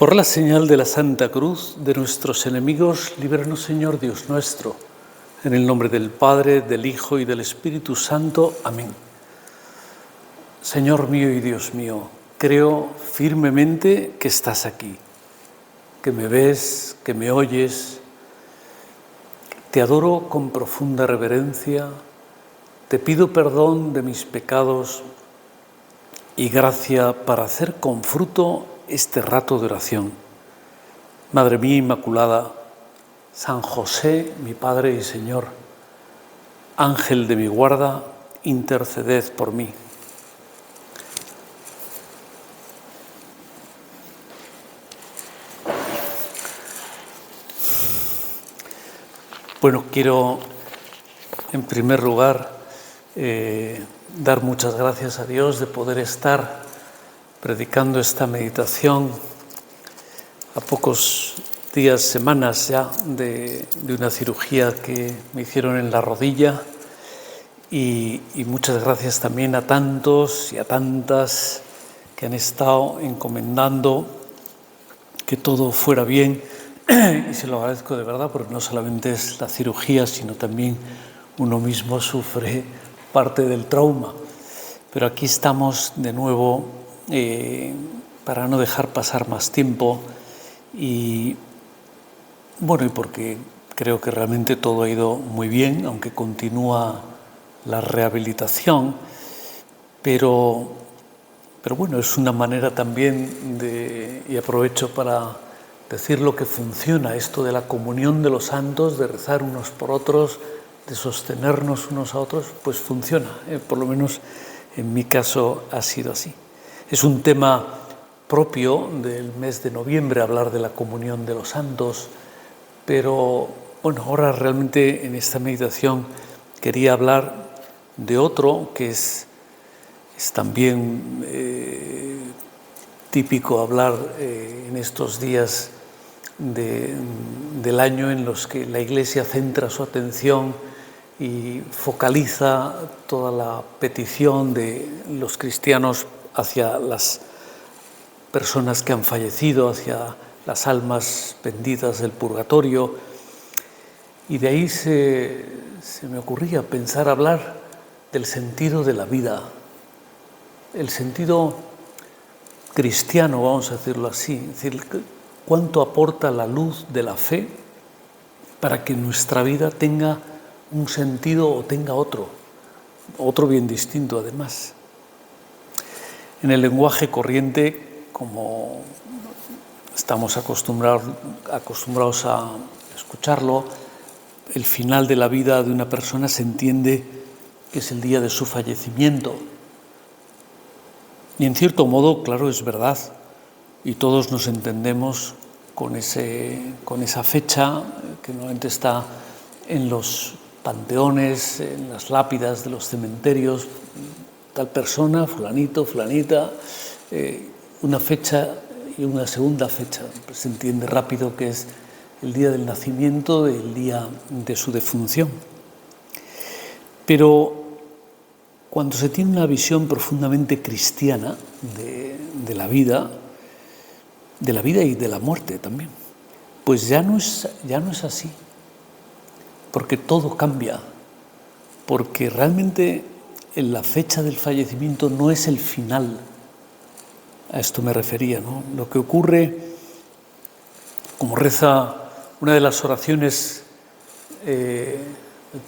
Por la señal de la Santa Cruz de nuestros enemigos, líbranos, Señor Dios nuestro. En el nombre del Padre, del Hijo y del Espíritu Santo. Amén. Señor mío y Dios mío, creo firmemente que estás aquí, que me ves, que me oyes. Te adoro con profunda reverencia, te pido perdón de mis pecados y gracia para hacer con fruto este rato de oración. Madre mía Inmaculada, San José, mi Padre y Señor, Ángel de mi guarda, interceded por mí. Bueno, quiero en primer lugar dar muchas gracias a Dios de poder estar predicando esta meditación a pocos días, semanas ya de una cirugía que me hicieron en la rodilla y muchas gracias también a tantos y a tantas que han estado encomendando que todo fuera bien y se lo agradezco de verdad porque no solamente es la cirugía sino también uno mismo sufre parte del trauma. Pero aquí estamos de nuevo para no dejar pasar más tiempo y bueno, y porque creo que realmente todo ha ido muy bien, aunque continúa la rehabilitación, pero bueno, es una manera también y aprovecho para decir lo que funciona, esto de la comunión de los santos, de rezar unos por otros, de sostenernos unos a otros, pues funciona, por lo menos en mi caso ha sido así. Es un tema propio del mes de noviembre hablar de la comunión de los santos, pero bueno, ahora realmente en esta meditación quería hablar de otro que es también típico hablar en estos días del año en los que la Iglesia centra su atención y focaliza toda la petición de los cristianos hacia las personas que han fallecido, hacia las almas benditas del purgatorio. Y de ahí se me ocurría pensar hablar del sentido de la vida, el sentido cristiano, vamos a decirlo así, es decir, cuánto aporta la luz de la fe para que nuestra vida tenga un sentido o tenga otro bien distinto además. En el lenguaje corriente, como estamos acostumbrados a escucharlo, el final de la vida de una persona se entiende que es el día de su fallecimiento. Y en cierto modo, claro, es verdad, y todos nos entendemos con esa fecha que normalmente está en los panteones, en las lápidas de los cementerios, tal persona, fulanito, fulanita, una fecha y una segunda fecha. Pues se entiende rápido que es el día del nacimiento, el día de su defunción. Pero cuando se tiene una visión profundamente cristiana de la vida y de la muerte también, pues ya no es así, porque todo cambia, porque realmente en la fecha del fallecimiento no es el final. A esto me refería, ¿no? Lo que ocurre, como reza una de las oraciones, el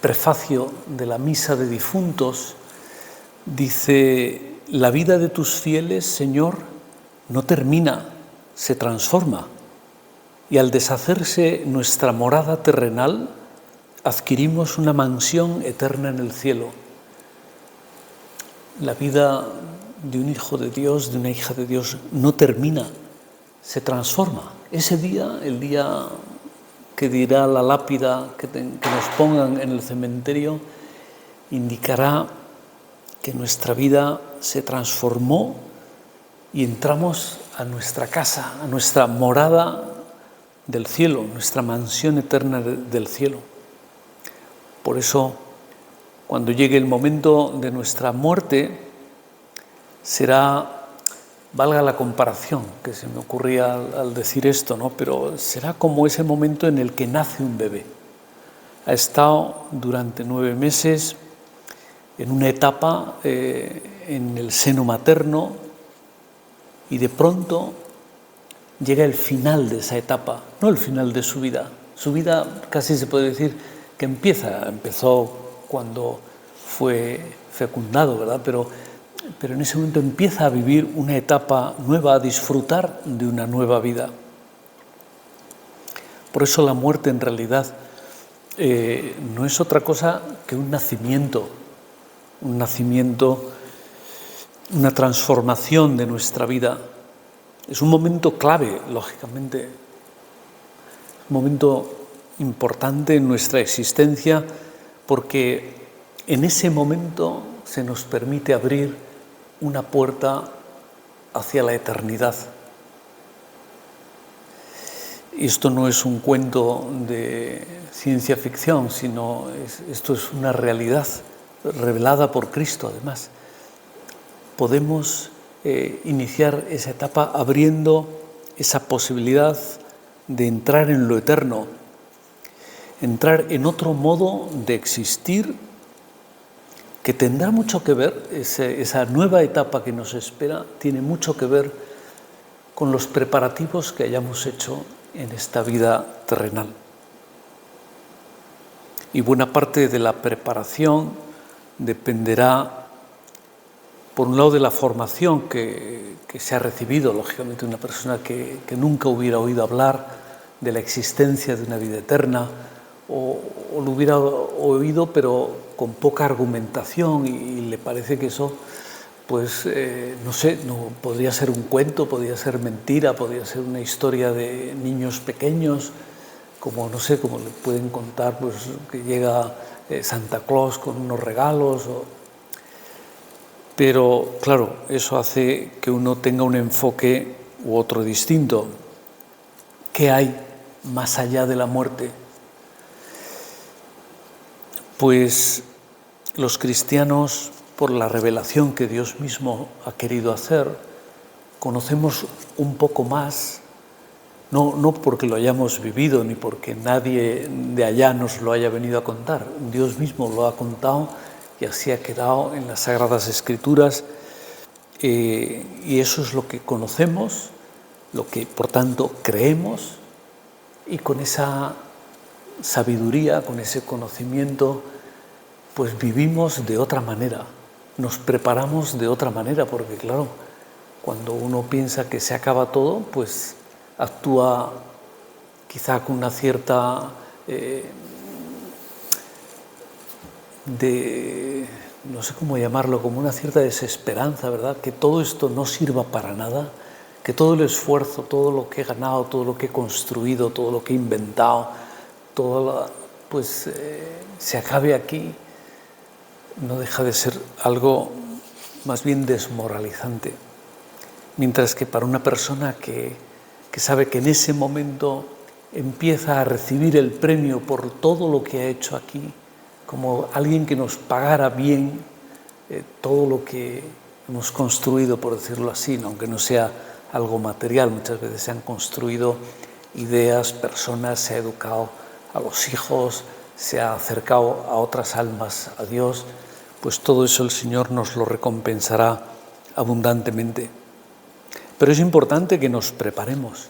prefacio de la misa de difuntos, dice: la vida de tus fieles, Señor, no termina, se transforma, y al deshacerse nuestra morada terrenal, adquirimos una mansión eterna en el cielo. La vida de un hijo de Dios, de una hija de Dios, no termina, se transforma. Ese día, el día que dirá la lápida que nos pongan en el cementerio, indicará que nuestra vida se transformó y entramos a nuestra casa, a nuestra morada del cielo, nuestra mansión eterna del cielo. Por eso, cuando llegue el momento de nuestra muerte, será valga la comparación que se me ocurría al decir esto, ¿no? Pero será como ese momento en el que nace un bebé. Ha estado durante 9 meses en una etapa en el seno materno y de pronto llega el final de esa etapa, no el final de su vida. Su vida casi se puede decir que empezó cuando fue fecundado, ¿verdad? Pero en ese momento empieza a vivir una etapa nueva, a disfrutar de una nueva vida. Por eso la muerte en realidad no es otra cosa que un nacimiento, una transformación de nuestra vida. Es un momento clave, lógicamente, un momento importante en nuestra existencia, porque en ese momento se nos permite abrir una puerta hacia la eternidad. Y esto no es un cuento de ciencia ficción, sino esto es una realidad revelada por Cristo, además. Podemos iniciar esa etapa abriendo esa posibilidad de entrar en lo eterno, entrar en otro modo de existir que tendrá mucho que ver, esa nueva etapa que nos espera tiene mucho que ver con los preparativos que hayamos hecho en esta vida terrenal. Y buena parte de la preparación dependerá, por un lado, de la formación que se ha recibido, lógicamente, una persona que nunca hubiera oído hablar de la existencia de una vida eterna, o lo hubiera oído pero con poca argumentación y le parece que eso, pues no sé, no podría ser un cuento, podría ser mentira, podría ser una historia de niños pequeños, como no sé, como le pueden contar, pues que llega Santa Claus con unos regalos. Pero claro, eso hace que uno tenga un enfoque u otro distinto. ¿Qué hay más allá de la muerte? Pues los cristianos, por la revelación que Dios mismo ha querido hacer, conocemos un poco más, no porque lo hayamos vivido ni porque nadie de allá nos lo haya venido a contar. Dios mismo lo ha contado y así ha quedado en las Sagradas Escrituras, y eso es lo que conocemos, lo que por tanto creemos, y con esa sabiduría, con ese conocimiento, pues vivimos de otra manera, nos preparamos de otra manera, porque claro, cuando uno piensa que se acaba todo, pues actúa quizá con una cierta no sé cómo llamarlo, como una cierta desesperanza, ¿verdad? Que todo esto no sirva para nada, que todo el esfuerzo, todo lo que he ganado, todo lo que he construido, todo lo que he inventado, se acabe aquí. No deja de ser algo más bien desmoralizante. Mientras que para una persona que sabe que en ese momento empieza a recibir el premio por todo lo que ha hecho aquí, como alguien que nos pagara bien todo lo que hemos construido, por decirlo así, aunque no sea algo material. Muchas veces se han construido ideas, personas, se ha educado a los hijos, se ha acercado a otras almas a Dios, pues todo eso el Señor nos lo recompensará abundantemente. Pero es importante que nos preparemos,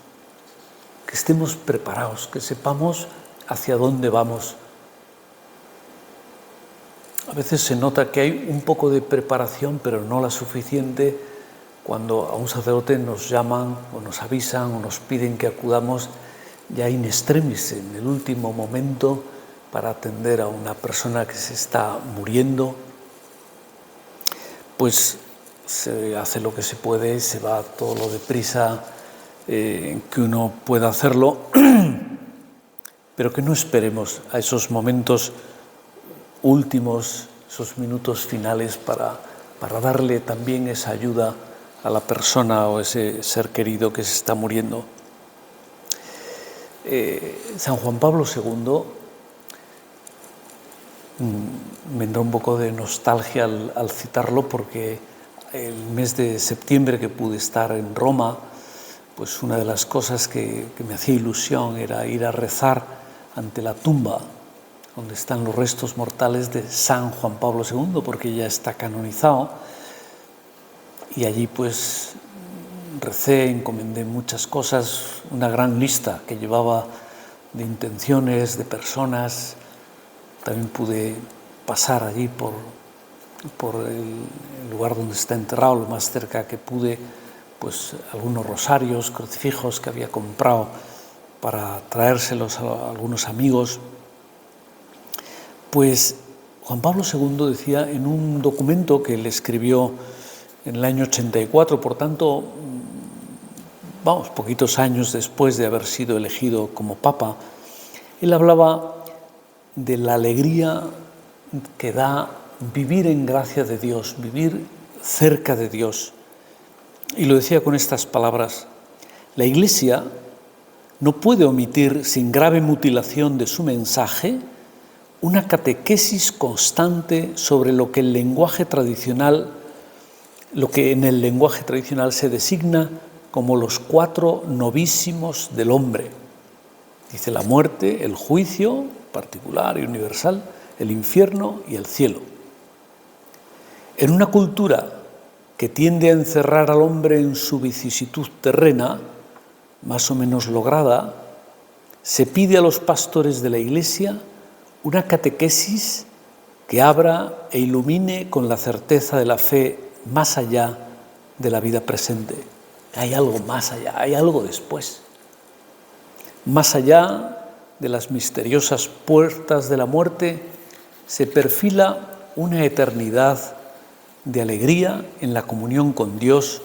que estemos preparados, que sepamos hacia dónde vamos. A veces se nota que hay un poco de preparación, pero no la suficiente, cuando a un sacerdote nos llaman o nos avisan o nos piden que acudamos ya in extremis, en el último momento, para atender a una persona que se está muriendo. Pues se hace lo que se puede, se va todo lo deprisa que uno pueda hacerlo, pero que no esperemos a esos momentos últimos, esos minutos finales para darle también esa ayuda a la persona o ese ser querido que se está muriendo. San Juan Pablo II, me entra un poco de nostalgia al citarlo, porque el mes de septiembre que pude estar en Roma, pues una de las cosas que me hacía ilusión era ir a rezar ante la tumba donde están los restos mortales de San Juan Pablo II, porque ya está canonizado. Y allí pues recé, encomendé muchas cosas, una gran lista que llevaba de intenciones, de personas. También pude pasar allí por el lugar donde está enterrado, lo más cerca que pude, pues algunos rosarios, crucifijos que había comprado para traérselos a algunos amigos. Pues Juan Pablo II decía en un documento que él escribió en el año 84, por tanto, poquitos años después de haber sido elegido como Papa, él hablaba de la alegría que da vivir en gracia de Dios, vivir cerca de Dios. Y lo decía con estas palabras: la Iglesia no puede omitir sin grave mutilación de su mensaje una catequesis constante sobre lo que en el lenguaje tradicional se designa como los 4 novísimos del hombre. Dice: la muerte, el juicio particular y universal, el infierno y el cielo. En una cultura que tiende a encerrar al hombre en su vicisitud terrena, más o menos lograda, se pide a los pastores de la Iglesia una catequesis que abra e ilumine con la certeza de la fe más allá de la vida presente. Hay algo más allá, hay algo después. Más allá de las misteriosas puertas de la muerte se perfila una eternidad de alegría en la comunión con Dios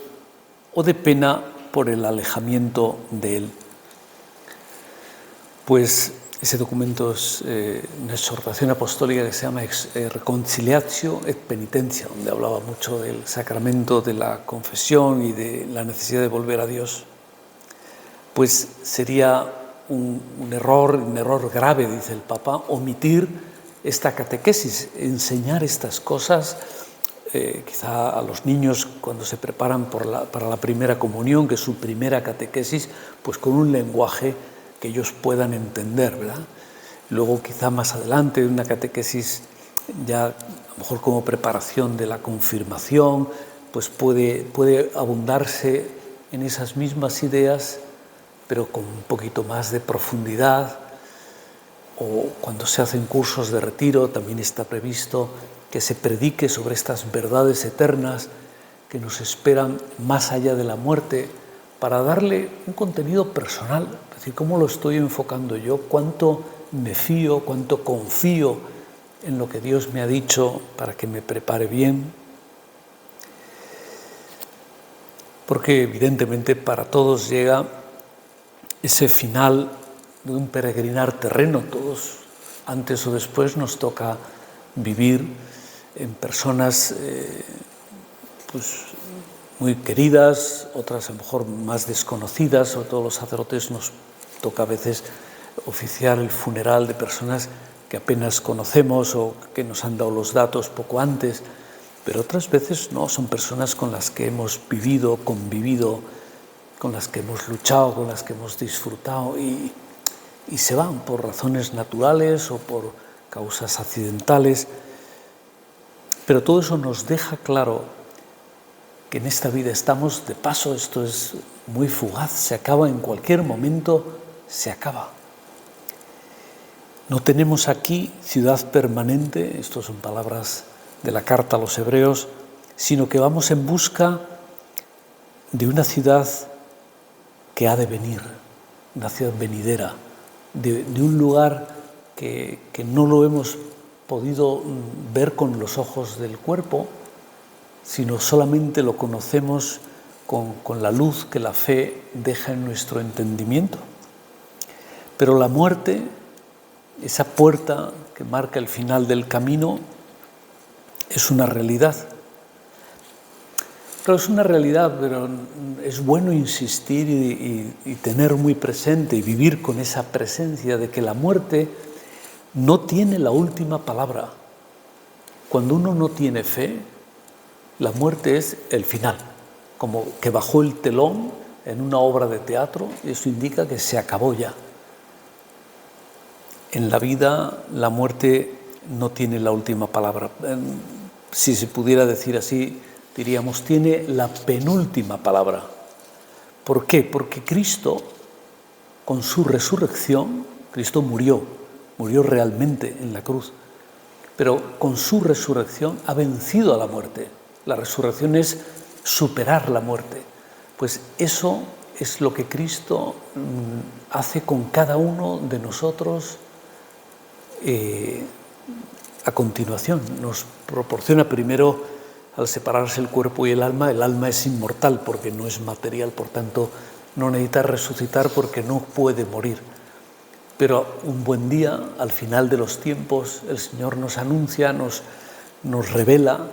o de pena por el alejamiento de Él. Pues ese documento es una exhortación apostólica que se llama Reconciliatio et Penitentia, donde hablaba mucho del sacramento de la confesión y de la necesidad de volver a Dios. Pues sería un error grave, dice el Papa, omitir esta catequesis, enseñar estas cosas, quizá a los niños cuando se preparan para la primera comunión, que es su primera catequesis, pues con un lenguaje que ellos puedan entender, ¿verdad? Luego quizá más adelante una catequesis ya a lo mejor como preparación de la confirmación, pues puede abundarse en esas mismas ideas, pero con un poquito más de profundidad. O cuando se hacen cursos de retiro también está previsto que se predique sobre estas verdades eternas que nos esperan más allá de la muerte, para darle un contenido personal, es decir, cómo lo estoy enfocando yo, cuánto me fío, cuánto confío en lo que Dios me ha dicho para que me prepare bien. Porque evidentemente para todos llega ese final de un peregrinar terreno. Todos, antes o después, nos toca vivir en personas pues muy queridas, otras a lo mejor más desconocidas. Sobre todo los sacerdotes nos toca a veces oficiar el funeral de personas que apenas conocemos o que nos han dado los datos poco antes, pero otras veces no, son personas con las que hemos vivido, convivido, con las que hemos luchado, con las que hemos disfrutado y se van por razones naturales o por causas accidentales. Pero todo eso nos deja claro que en esta vida estamos de paso, esto es muy fugaz, se acaba en cualquier momento, se acaba. No tenemos aquí ciudad permanente, estas son palabras de la carta a los Hebreos, sino que vamos en busca de una ciudad que ha de venir, una ciudad venidera, de un lugar que no lo hemos podido ver con los ojos del cuerpo, sino solamente lo conocemos con la luz que la fe deja en nuestro entendimiento. Pero la muerte, esa puerta que marca el final del camino, es una realidad. Pero es una realidad, pero es bueno insistir y tener muy presente y vivir con esa presencia de que la muerte no tiene la última palabra. Cuando uno no tiene fe, La muerte es el final, como que bajó el telón en una obra de teatro, y eso indica que se acabó ya. En la vida la muerte no tiene la última palabra. Si se pudiera decir así, diríamos, tiene la penúltima palabra. ¿Por qué? Porque Cristo, con su resurrección, Cristo murió realmente en la cruz, pero con su resurrección ha vencido a la muerte. La resurrección es superar la muerte. Pues eso es lo que Cristo hace con cada uno de nosotros a continuación. Nos proporciona primero, al separarse el cuerpo y el alma es inmortal porque no es material, por tanto no necesita resucitar porque no puede morir. Pero un buen día, al final de los tiempos, el Señor nos anuncia, nos revela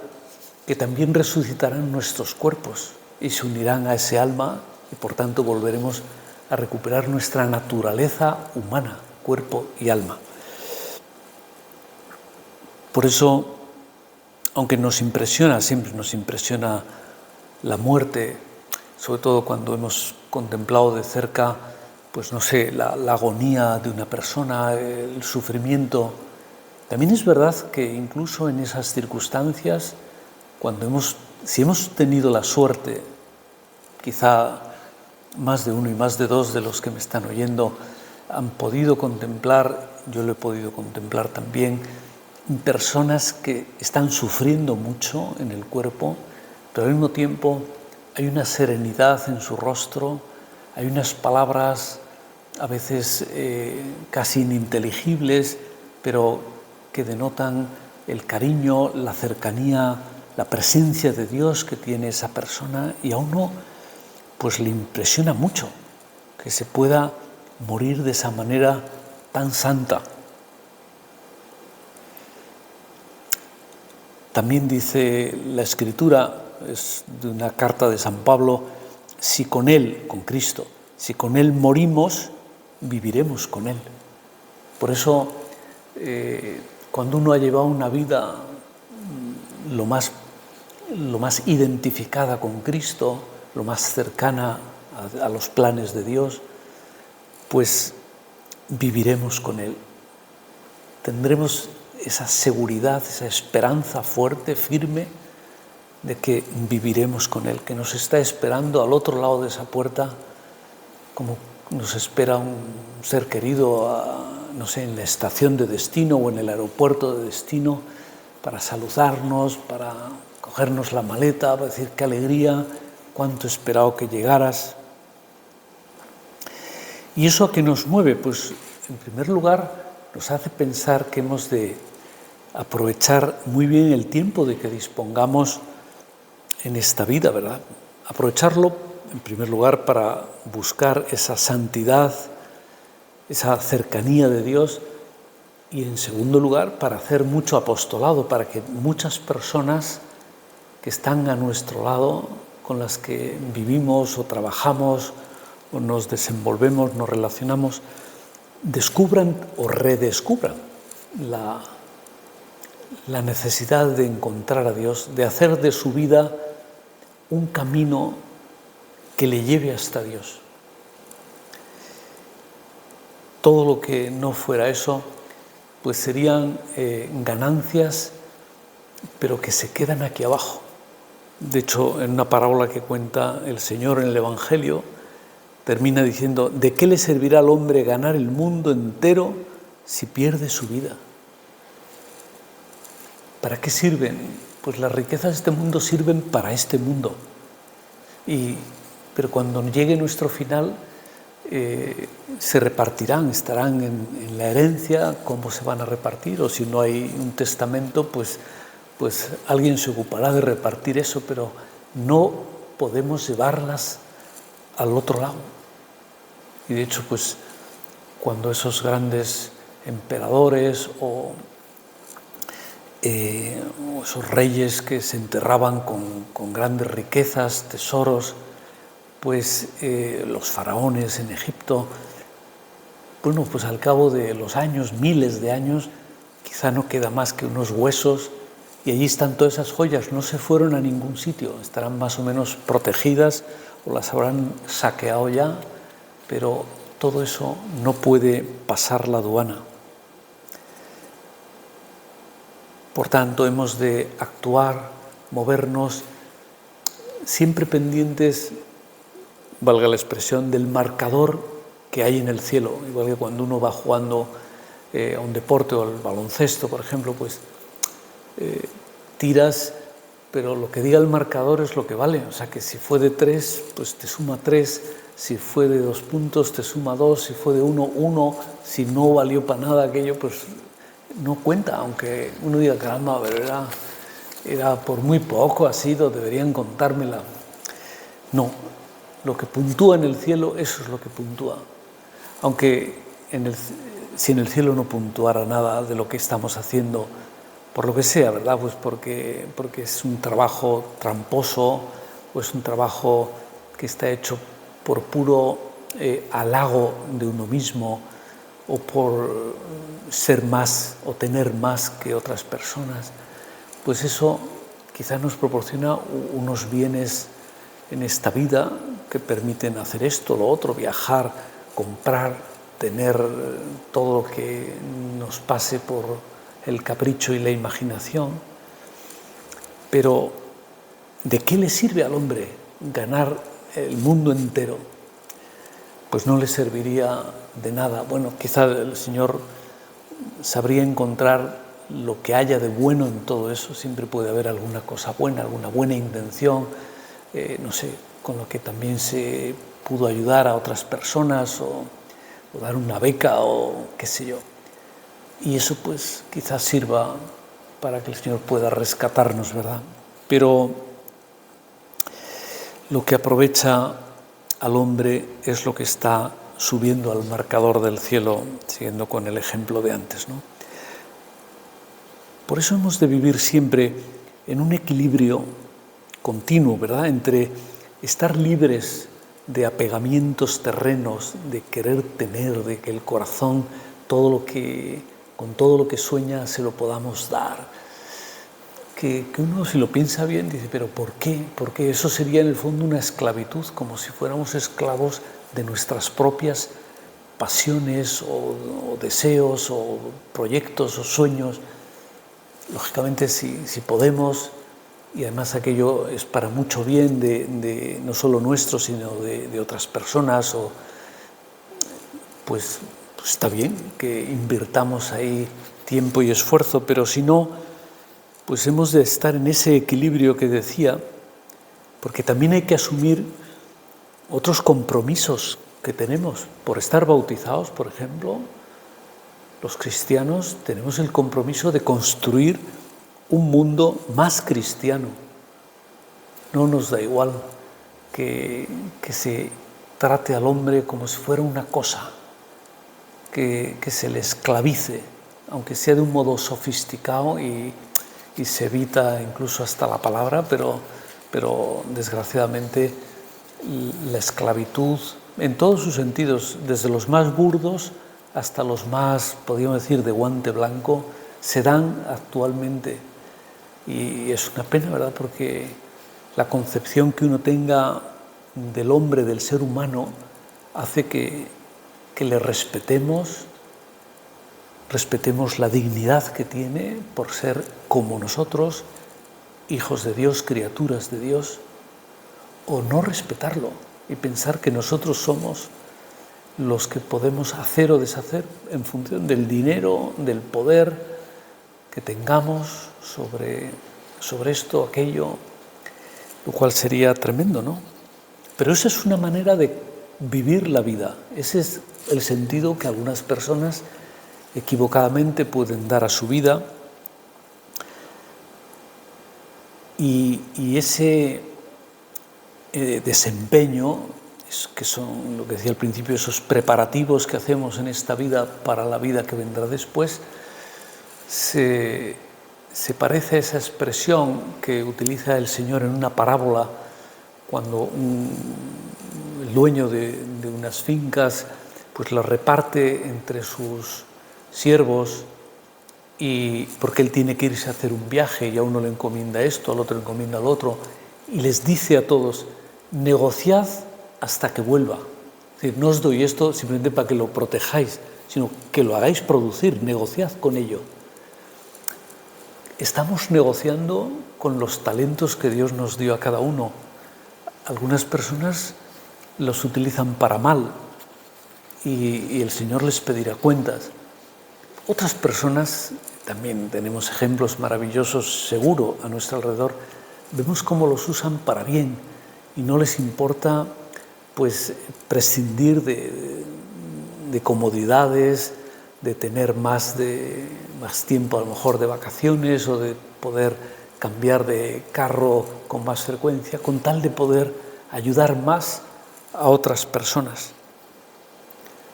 que también resucitarán nuestros cuerpos y se unirán a ese alma y por tanto volveremos a recuperar nuestra naturaleza humana, cuerpo y alma. Por eso, aunque siempre nos impresiona la muerte, sobre todo cuando hemos contemplado de cerca, pues no sé, la agonía de una persona, el sufrimiento. También es verdad que incluso en esas circunstancias, si hemos tenido la suerte, quizá más de uno y más de dos de los que me están oyendo han podido contemplar, yo lo he podido contemplar también, personas que están sufriendo mucho en el cuerpo, pero al mismo tiempo hay una serenidad en su rostro, hay unas palabras a veces casi ininteligibles, pero que denotan el cariño, la cercanía, la presencia de Dios que tiene esa persona, y a uno pues le impresiona mucho que se pueda morir de esa manera tan santa. También dice la Escritura, es de una carta de San Pablo, si con Él, con Cristo, si con Él morimos, viviremos con Él. Por eso, cuando uno ha llevado una vida lo más identificada con Cristo, lo más cercana a los planes de Dios, pues viviremos con Él. Tendremos esa seguridad, esa esperanza fuerte, firme, de que viviremos con Él, que nos está esperando al otro lado de esa puerta, como nos espera un ser querido, no sé, en la estación de destino o en el aeropuerto de destino, para saludarnos, para cogernos la maleta, para decir qué alegría, cuánto he esperado que llegaras. ¿Y eso a qué nos mueve? Pues, en primer lugar, nos hace pensar que hemos de aprovechar muy bien el tiempo de que dispongamos en esta vida, ¿verdad? Aprovecharlo, en primer lugar, para buscar esa santidad, esa cercanía de Dios, y en segundo lugar, para hacer mucho apostolado, para que muchas personas que están a nuestro lado, con las que vivimos o trabajamos o nos desenvolvemos, nos relacionamos, descubran o redescubran la necesidad de encontrar a Dios, de hacer de su vida un camino que le lleve hasta Dios. Todo lo que no fuera eso, pues serían ganancias, pero que se quedan aquí abajo. De hecho, en una parábola que cuenta el Señor en el Evangelio, termina diciendo, ¿de qué le servirá al hombre ganar el mundo entero si pierde su vida? ¿Para qué sirven? Pues las riquezas de este mundo sirven para este mundo. Pero cuando llegue nuestro final, se repartirán, estarán en la herencia, cómo se van a repartir, o si no hay un testamento, pues alguien se ocupará de repartir eso, pero no podemos llevarlas al otro lado. Y de hecho, pues cuando esos grandes emperadores o esos reyes que se enterraban con grandes riquezas, tesoros, pues los faraones en Egipto, bueno, pues al cabo de los años, miles de años, quizá no queda más que unos huesos y allí están todas esas joyas, no se fueron a ningún sitio, estarán más o menos protegidas o las habrán saqueado ya, pero todo eso no puede pasar la aduana. Por tanto, hemos de actuar, movernos, siempre pendientes, valga la expresión, del marcador que hay en el cielo. Igual que cuando uno va jugando a un deporte o al baloncesto, por ejemplo, pues tiras, pero lo que diga el marcador es lo que vale. O sea que si fue de 3, pues te suma 3, si fue de 2 puntos te suma 2, si fue de 1, 1, si no valió para nada aquello, pues no cuenta, aunque uno diga, caramba, pero era por muy poco, ha sido, deberían contármela. No, lo que puntúa en el cielo, eso es lo que puntúa. Aunque si en el cielo no puntuara nada de lo que estamos haciendo, por lo que sea, ¿verdad? Pues porque es un trabajo tramposo o es un trabajo que está hecho por puro halago de uno mismo o por ser más o tener más que otras personas, pues eso quizás nos proporciona unos bienes en esta vida que permiten hacer esto, lo otro, viajar, comprar, tener todo lo que nos pase por el capricho y la imaginación. Pero ¿de qué le sirve al hombre ganar el mundo entero? Pues no le serviría de nada. Bueno, quizá el Señor sabría encontrar lo que haya de bueno en todo eso. Siempre puede haber alguna cosa buena, alguna buena intención, no sé, con lo que también se pudo ayudar a otras personas o dar una beca o qué sé yo. Y eso pues quizás sirva para que el Señor pueda rescatarnos, ¿verdad? Pero lo que aprovecha al hombre es lo que está subiendo al marcador del cielo, siguiendo con el ejemplo de antes, ¿no? Por eso hemos de vivir siempre en un equilibrio continuo, ¿verdad?, entre estar libres de apegamientos terrenos, de querer tener, de que el corazón, con todo lo que sueña se lo podamos dar. Que uno, si lo piensa bien, dice, ¿pero por qué? Porque eso sería en el fondo una esclavitud, como si fuéramos esclavos de nuestras propias pasiones o deseos o proyectos o sueños. Lógicamente, si podemos, y además aquello es para mucho bien de no solo nuestro, sino de otras personas, pues está bien que invirtamos ahí tiempo y esfuerzo, pero si no, pues hemos de estar en ese equilibrio que decía, porque también hay que asumir otros compromisos que tenemos. Por estar bautizados, por ejemplo, los cristianos tenemos el compromiso de construir un mundo más cristiano. No nos da igual que se trate al hombre como si fuera una cosa, que se le esclavice, aunque sea de un modo sofisticado y se evita incluso hasta la palabra, pero desgraciadamente la esclavitud en todos sus sentidos, desde los más burdos hasta los más, podríamos decir, de guante blanco, se dan actualmente. Y es una pena, ¿verdad?, porque la concepción que uno tenga del hombre, del ser humano, hace que le respetemos la dignidad que tiene por ser como nosotros, hijos de Dios, criaturas de Dios, o no respetarlo y pensar que nosotros somos los que podemos hacer o deshacer en función del dinero, del poder que tengamos sobre esto o aquello, lo cual sería tremendo, ¿no? Pero esa es una manera de vivir la vida. Ese es el sentido que algunas personas equivocadamente pueden dar a su vida, y ese desempeño, que son lo que decía al principio, esos preparativos que hacemos en esta vida para la vida que vendrá después, se parece a esa expresión que utiliza el Señor en una parábola cuando el dueño de unas fincas pues las reparte entre sus siervos y porque él tiene que irse a hacer un viaje y a uno le encomienda esto, al otro le encomienda al otro, y les dice a todos, negociad hasta que vuelva. Es decir, no os doy esto simplemente para que lo protejáis, sino que lo hagáis producir, negociad con ello. Estamos negociando con los talentos que Dios nos dio a cada uno. Algunas personas los utilizan para mal y el Señor les pedirá cuentas. Otras personas, también tenemos ejemplos maravillosos seguro a nuestro alrededor, vemos cómo los usan para bien y no les importa pues prescindir de comodidades, de tener más tiempo a lo mejor de vacaciones o de poder cambiar de carro con más frecuencia, con tal de poder ayudar más a otras personas.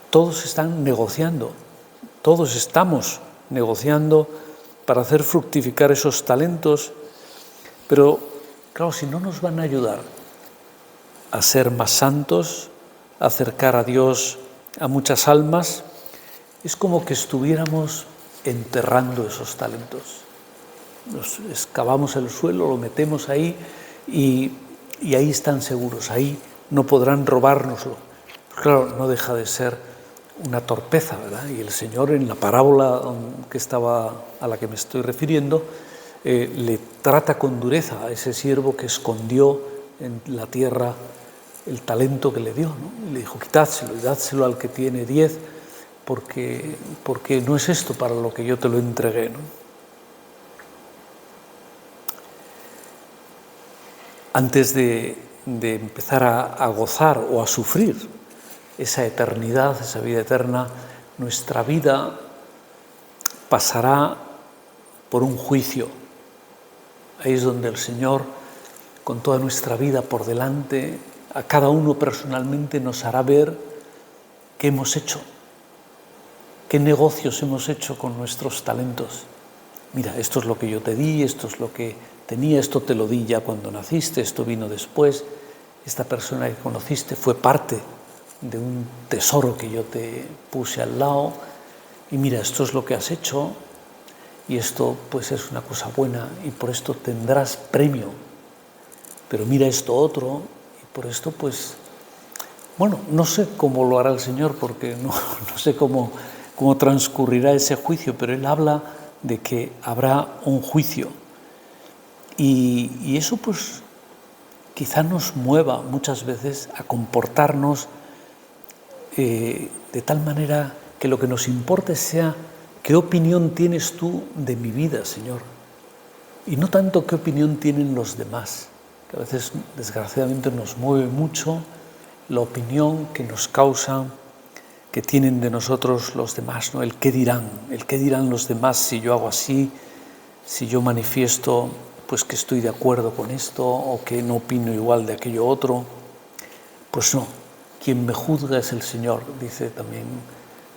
Todos están negociando, todos estamos negociando para hacer fructificar esos talentos, pero claro, si no nos van a ayudar a ser más santos, a acercar a Dios a muchas almas, es como que estuviéramos enterrando esos talentos. Nos excavamos el suelo, lo metemos ahí y ahí están seguros, ahí no podrán robárnoslo. Pero claro, no deja de ser una torpeza, ¿verdad? Y el Señor en la parábola a la que me estoy refiriendo, le trata con dureza a ese siervo que escondió en la tierra el talento que le dio, ¿no? Y le dijo, quitádselo y dádselo al que tiene 10, porque no es esto para lo que yo te lo entregué, ¿no? Antes de empezar a gozar o a sufrir esa eternidad, esa vida eterna, nuestra vida pasará por un juicio. Ahí es donde el Señor, con toda nuestra vida por delante, a cada uno personalmente nos hará ver qué hemos hecho, qué negocios hemos hecho con nuestros talentos. Mira, esto es lo que yo te di, esto es lo que tenía, esto te lo di ya cuando naciste, esto vino después, esta persona que conociste fue parte de un tesoro que yo te puse al lado, y mira, esto es lo que has hecho, y esto pues es una cosa buena, y por esto tendrás premio, pero mira esto otro, y por esto pues, bueno, no sé cómo lo hará el Señor, porque no sé cómo transcurrirá ese juicio, pero Él habla de que habrá un juicio, y eso pues quizá nos mueva muchas veces a comportarnos de tal manera que lo que nos importe sea qué opinión tienes tú de mi vida, Señor, y no tanto qué opinión tienen los demás, que a veces desgraciadamente nos mueve mucho la opinión que nos causa, que tienen de nosotros los demás, ¿no? El qué dirán los demás si yo hago así, si yo manifiesto pues que estoy de acuerdo con esto o que no opino igual de aquello otro. Pues no, quien me juzga es el Señor, dice también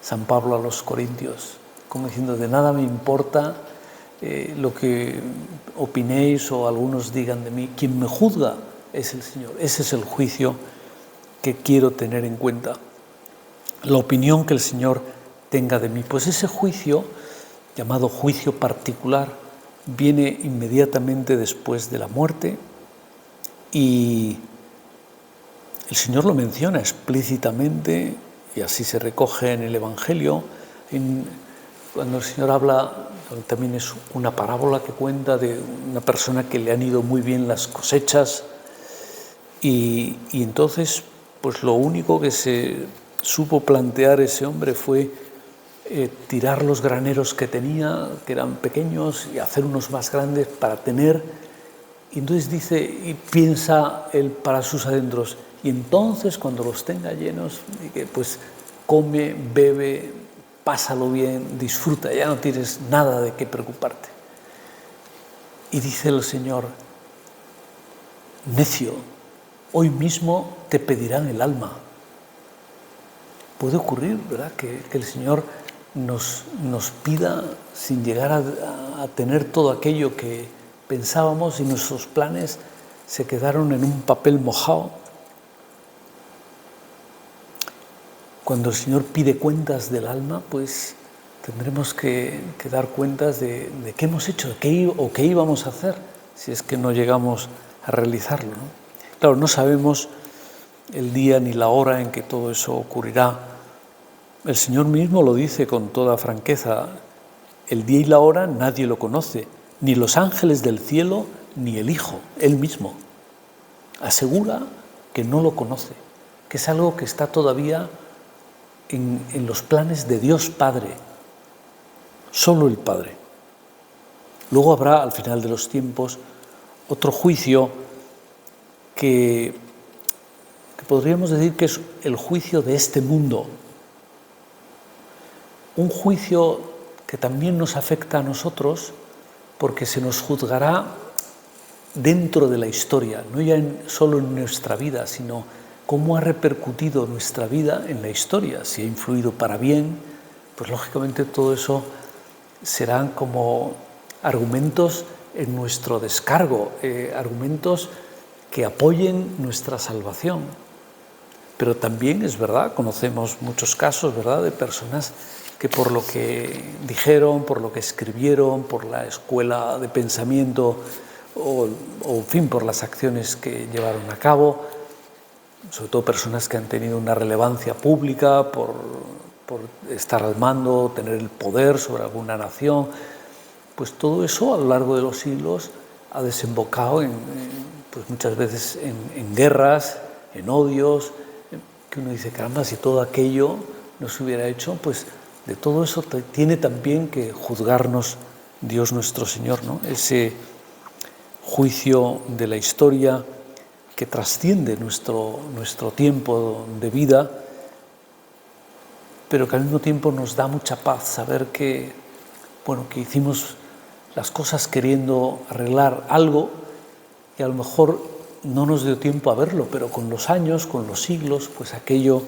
San Pablo a los Corintios, como diciendo, de nada me importa lo que opinéis o algunos digan de mí, quien me juzga es el Señor. Ese es el juicio que quiero tener en cuenta, la opinión que el Señor tenga de mí. Pues ese juicio, llamado juicio particular, viene inmediatamente después de la muerte, y el Señor lo menciona explícitamente, y así se recoge en el Evangelio. Cuando el Señor habla, también es una parábola que cuenta de una persona que le han ido muy bien las cosechas, y entonces pues lo único que se supo plantear ese hombre fue tirar los graneros que tenía, que eran pequeños, y hacer unos más grandes para tener. Y entonces dice, y piensa él para sus adentros, y entonces cuando los tenga llenos, pues come, bebe, pásalo bien, disfruta, ya no tienes nada de qué preocuparte. Y dice el Señor, necio, hoy mismo te pedirán el alma. Puede ocurrir, ¿verdad?, que el Señor nos pida sin llegar a tener todo aquello que pensábamos, y nuestros planes se quedaron en un papel mojado. Cuando el Señor pide cuentas del alma, pues tendremos que dar cuentas de qué hemos hecho, o qué íbamos a hacer, si es que no llegamos a realizarlo, ¿no? Claro, no sabemos el día ni la hora en que todo eso ocurrirá. El Señor mismo lo dice con toda franqueza: el día y la hora nadie lo conoce, ni los ángeles del cielo, ni el Hijo, Él mismo. Asegura que no lo conoce, que es algo que está todavía en los planes de Dios Padre, solo el Padre. Luego habrá, al final de los tiempos, otro juicio que podríamos decir que es el juicio de este mundo. Un juicio que también nos afecta a nosotros, porque se nos juzgará dentro de la historia, no ya solo en nuestra vida, sino cómo ha repercutido nuestra vida en la historia. Si ha influido para bien, pues lógicamente todo eso serán como argumentos en nuestro descargo, argumentos que apoyen nuestra salvación. Pero también es verdad, conocemos muchos casos, ¿verdad?, de personas que por lo que dijeron, por lo que escribieron, por la escuela de pensamiento o en fin, por las acciones que llevaron a cabo, sobre todo personas que han tenido una relevancia pública por estar al mando, tener el poder sobre alguna nación, pues todo eso a lo largo de los siglos ha desembocado pues muchas veces en guerras, en odios, que uno dice, caramba, si todo aquello no se hubiera hecho, pues de todo eso tiene también que juzgarnos Dios nuestro Señor, ¿no? Ese juicio de la historia que trasciende nuestro tiempo de vida, pero que al mismo tiempo nos da mucha paz saber que hicimos las cosas queriendo arreglar algo y a lo mejor no nos dio tiempo a verlo, pero con los años, con los siglos, pues aquello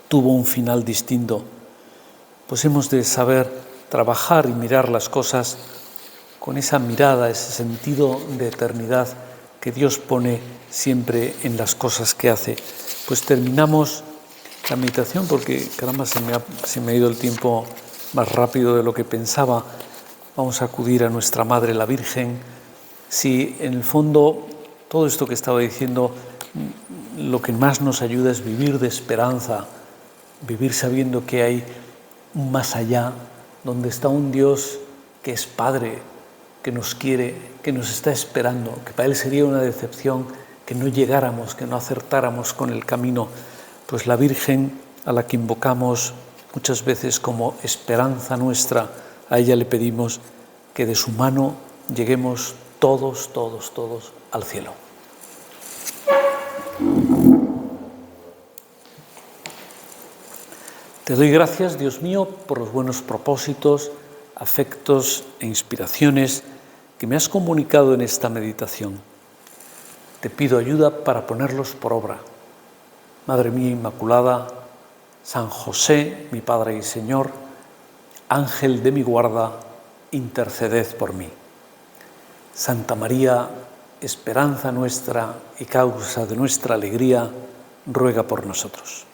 tuvo un final distinto. Pues hemos de saber trabajar y mirar las cosas con esa mirada, ese sentido de eternidad que Dios pone siempre en las cosas que hace. Pues terminamos la meditación porque, caramba, se me ha ido el tiempo más rápido de lo que pensaba. Vamos a acudir a nuestra Madre la Virgen. Si en el fondo todo esto que estaba diciendo, lo que más nos ayuda es vivir de esperanza, vivir sabiendo que hay un más allá, donde está un Dios que es Padre, que nos quiere, que nos está esperando, que para Él sería una decepción que no llegáramos, que no acertáramos con el camino. Pues la Virgen, a la que invocamos muchas veces como esperanza nuestra, a ella le pedimos que de su mano lleguemos todos al cielo. Te doy gracias, Dios mío, por los buenos propósitos, afectos e inspiraciones que me has comunicado en esta meditación. Te pido ayuda para ponerlos por obra. Madre mía Inmaculada, San José, mi Padre y Señor, Ángel de mi guarda, interceded por mí. Santa María, esperanza nuestra y causa de nuestra alegría, ruega por nosotros.